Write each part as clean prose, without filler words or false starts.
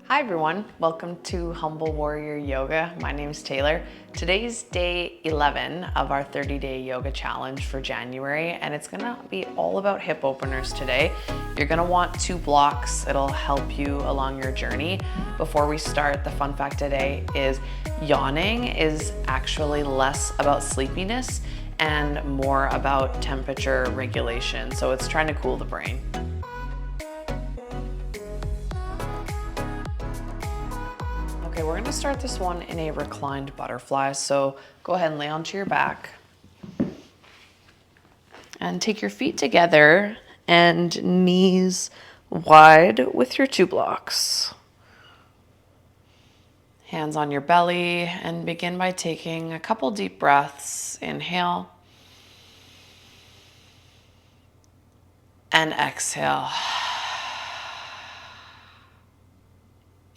Hi everyone, welcome to Humble Warrior Yoga. My name is Taylor. Today's day 11 of our 30-day yoga challenge for January, and it's gonna be all about hip openers today. You're gonna want 2 blocks. It'll help you along your journey. Before we start, the fun fact today is yawning is actually less about sleepiness and more about temperature regulation. So it's trying to cool the brain. Okay, we're gonna start this one in a reclined butterfly. So go ahead and lay onto your back. And take your feet together and knees wide with your 2 blocks. Hands on your belly, and begin by taking a couple deep breaths. Inhale. And exhale.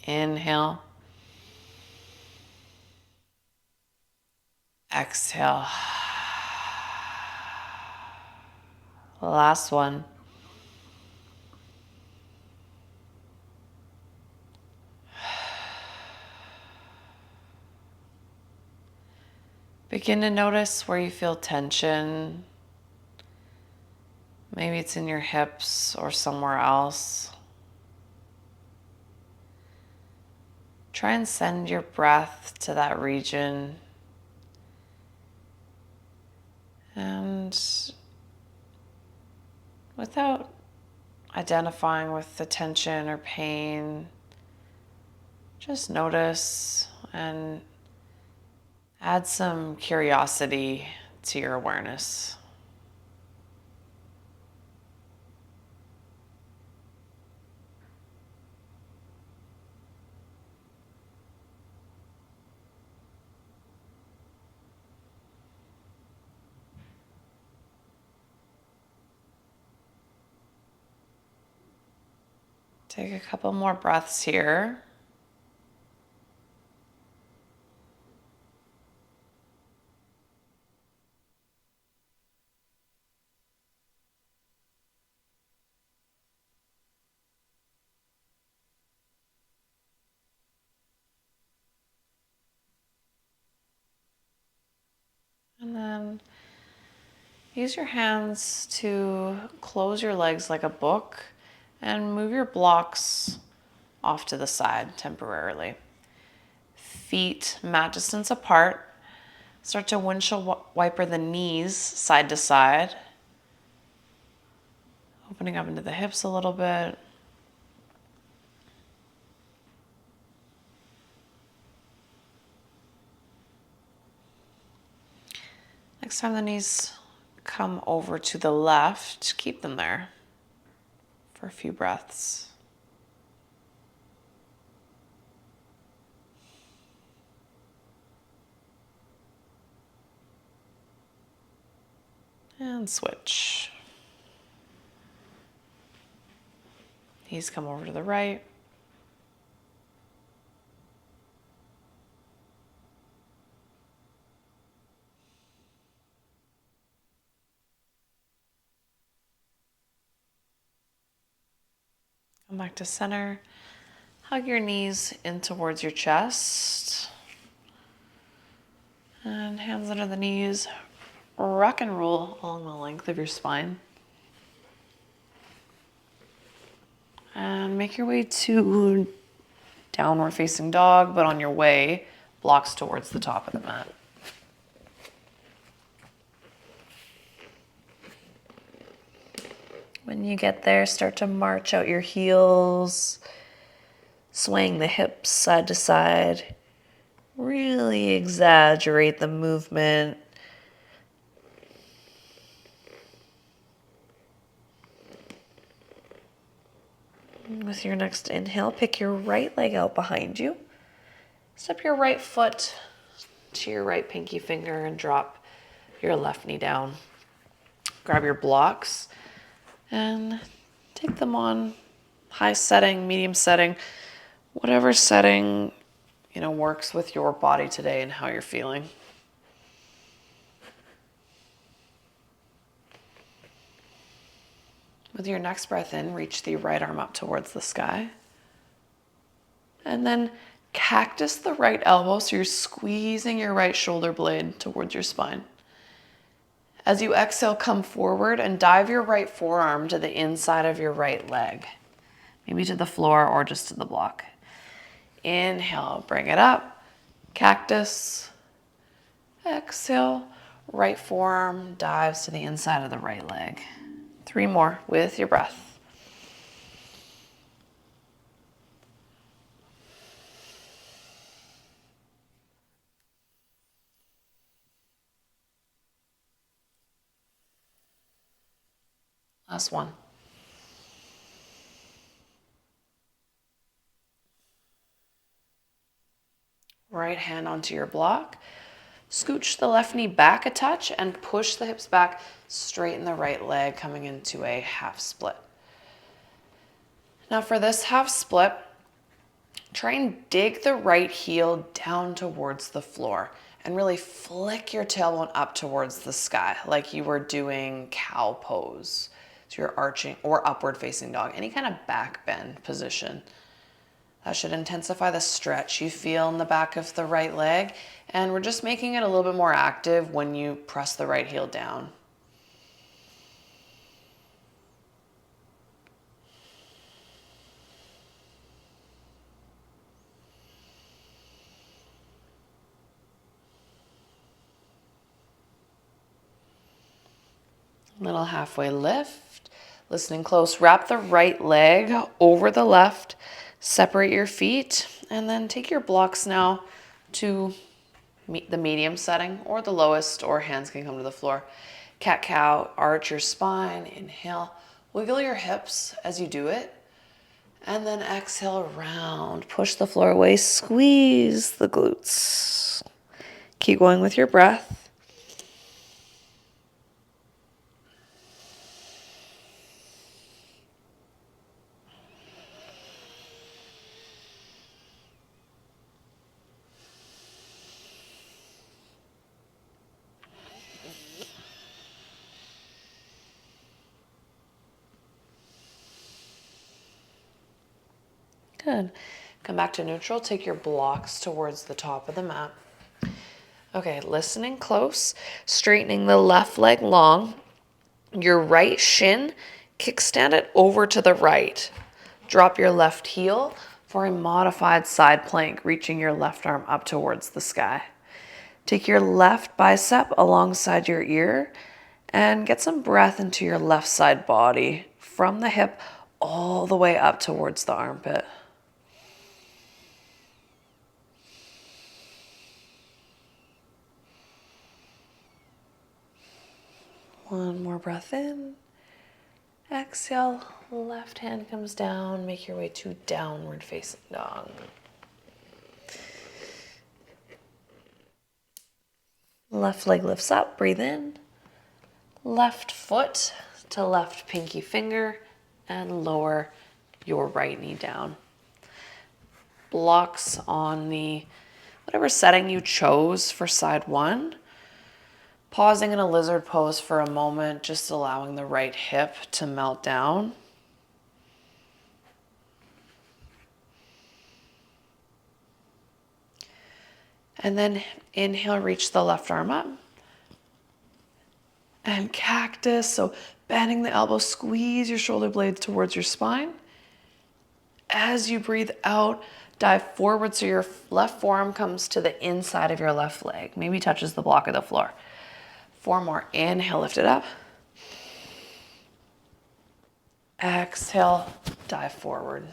Inhale. Exhale. Last one. Begin to notice where you feel tension. Maybe it's in your hips or somewhere else. Try and send your breath to that region. And without identifying with the tension or pain, just notice and add some curiosity to your awareness. Take a couple more breaths here. And then use your hands to close your legs like a book and move your blocks off to the side temporarily. Feet mat distance apart. Start to windshield wiper the knees side to side, opening up into the hips a little bit. Next time the knees come over to the left, keep them there for a few breaths. And switch. Knees come over to the right. Come back to center. Hug your knees in towards your chest. And hands under the knees. Rock and roll along the length of your spine. And make your way to downward facing dog, but on your way, blocks towards the top of the mat. When you get there, start to march out your heels, swaying the hips side to side. Really exaggerate the movement. With your next inhale, pick your right leg out behind you. Step your right foot to your right pinky finger and drop your left knee down. Grab your blocks and take them on high setting, medium setting, whatever setting, works with your body today and how you're feeling. With your next breath in, reach the right arm up towards the sky. And then cactus the right elbow, so you're squeezing your right shoulder blade towards your spine. As you exhale, come forward and dive your right forearm to the inside of your right leg. Maybe to the floor or just to the block. Inhale, bring it up. Cactus. Exhale, right forearm dives to the inside of the right leg. 3 more with your breath. Last one. Right hand onto your block. Scooch the left knee back a touch and push the hips back, straighten the right leg, coming into a half split. Now for this half split, try and dig the right heel down towards the floor and really flick your tailbone up towards the sky like you were doing cow pose. So you're arching or upward facing dog, any kind of back bend position. That should intensify the stretch you feel in the back of the right leg. And we're just making it a little bit more active when you press the right heel down. Little halfway lift. Listening close. Wrap the right leg over the left. Separate your feet. And then take your blocks now to the medium setting or the lowest, or hands can come to the floor. Cat-cow, arch your spine. Inhale. Wiggle your hips as you do it. And then exhale, round. Push the floor away. Squeeze the glutes. Keep going with your breath. Good. Come back to neutral. Take your blocks towards the top of the mat. Okay, listening close. Straightening the left leg long. Your right shin, kickstand it over to the right. Drop your left heel for a modified side plank, reaching your left arm up towards the sky. Take your left bicep alongside your ear and get some breath into your left side body from the hip all the way up towards the armpit. One more breath in. Exhale, left hand comes down. Make your way to downward facing dog. Left leg lifts up, breathe in. Left foot to left pinky finger and lower your right knee down. Blocks on the whatever setting you chose for side one. Pausing in a lizard pose for a moment, just allowing the right hip to melt down. And then inhale, reach the left arm up. And cactus, so bending the elbow, squeeze your shoulder blades towards your spine. As you breathe out, dive forward so your left forearm comes to the inside of your left leg, maybe touches the block of the floor. 4 more. Inhale, lift it up. Exhale, dive forward.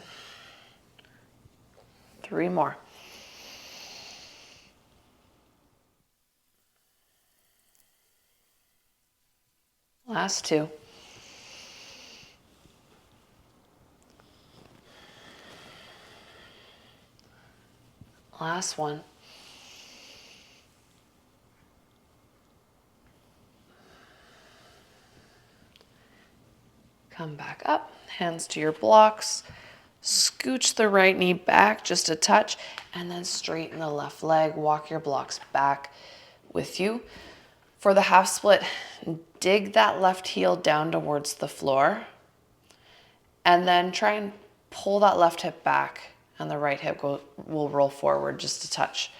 3 more. Last 2. Last 1. Come back up, hands to your blocks. Scooch the right knee back just a touch, and then straighten the left leg. Walk your blocks back with you. For the half split, dig that left heel down towards the floor, and then try and pull that left hip back and the right hip will roll forward just a touch.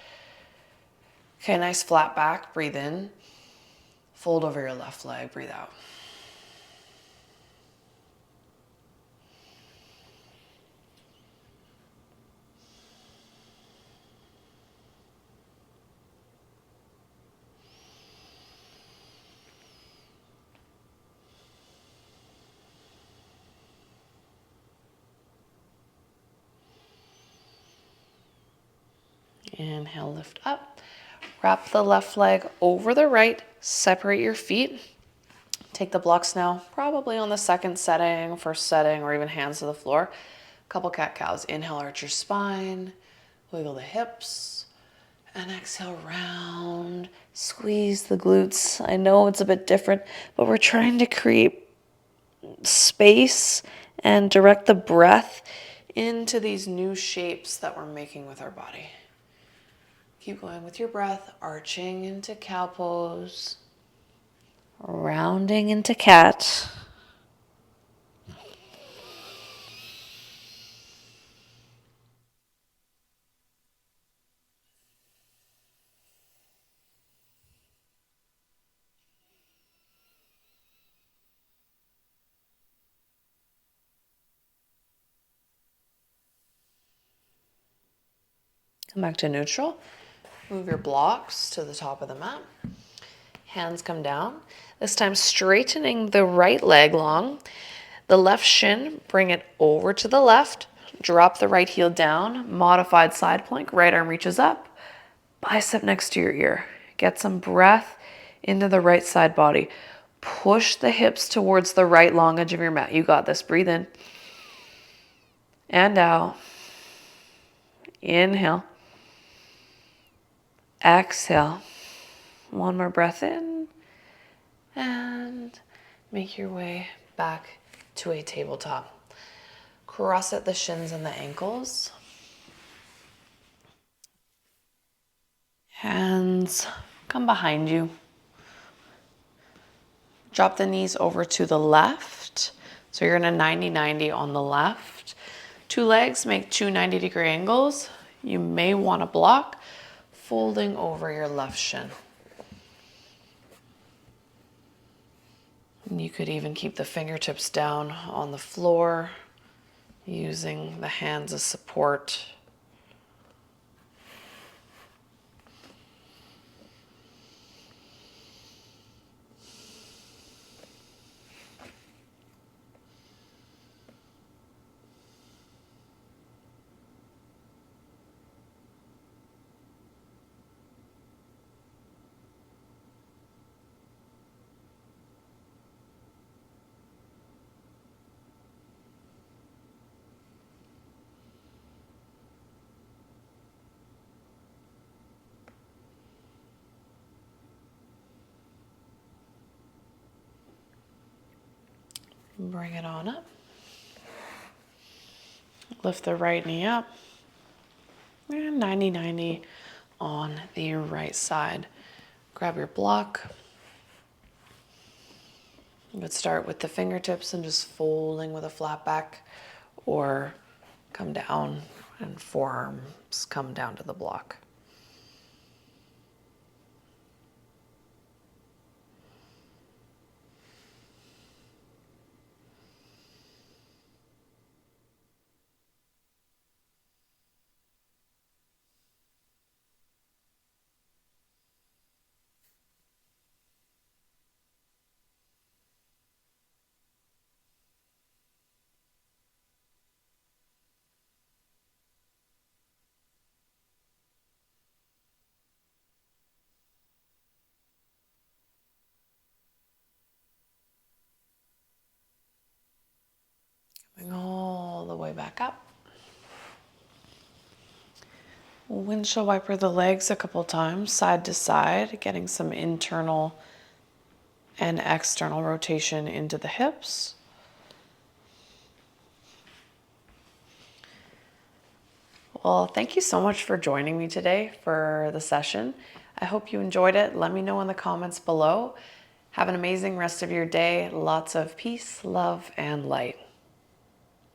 Okay, nice flat back, breathe in. Fold over your left leg, breathe out. Inhale, lift up. Wrap the left leg over the right, separate your feet. Take the blocks now, probably on the second setting, first setting, or even hands to the floor. Couple cat-cows. Inhale, arch your spine, wiggle the hips, and exhale, round. Squeeze the glutes. I know it's a bit different, but we're trying to create space and direct the breath into these new shapes that we're making with our body. Keep going with your breath, arching into cow pose, rounding into cat. Come back to neutral. Move your blocks to the top of the mat. Hands come down. This time straightening the right leg long. The left shin, bring it over to the left. Drop the right heel down. Modified side plank. Right arm reaches up. Bicep next to your ear. Get some breath into the right side body. Push the hips towards the right long edge of your mat. You got this. Breathe in. And out. Inhale. Exhale. One more breath in. And make your way back to a tabletop. Cross at the shins and the ankles. Hands come behind you. Drop the knees over to the left. So you're in a 90-90 on the left. Two legs make two 90-degree angles. You may want to block, folding over your left shin. And you could even keep the fingertips down on the floor, using the hands as support. Bring it on up. Lift the right knee up. And 90-90 on the right side. Grab your block. You would start with the fingertips and just folding with a flat back, or come down and forearms come down to the block. Coming all the way back up. Windshield wiper the legs a couple times, side to side, getting some internal and external rotation into the hips. Well, thank you so much for joining me today for the session. I hope you enjoyed it. Let me know in the comments below. Have an amazing rest of your day. Lots of peace, love, and light.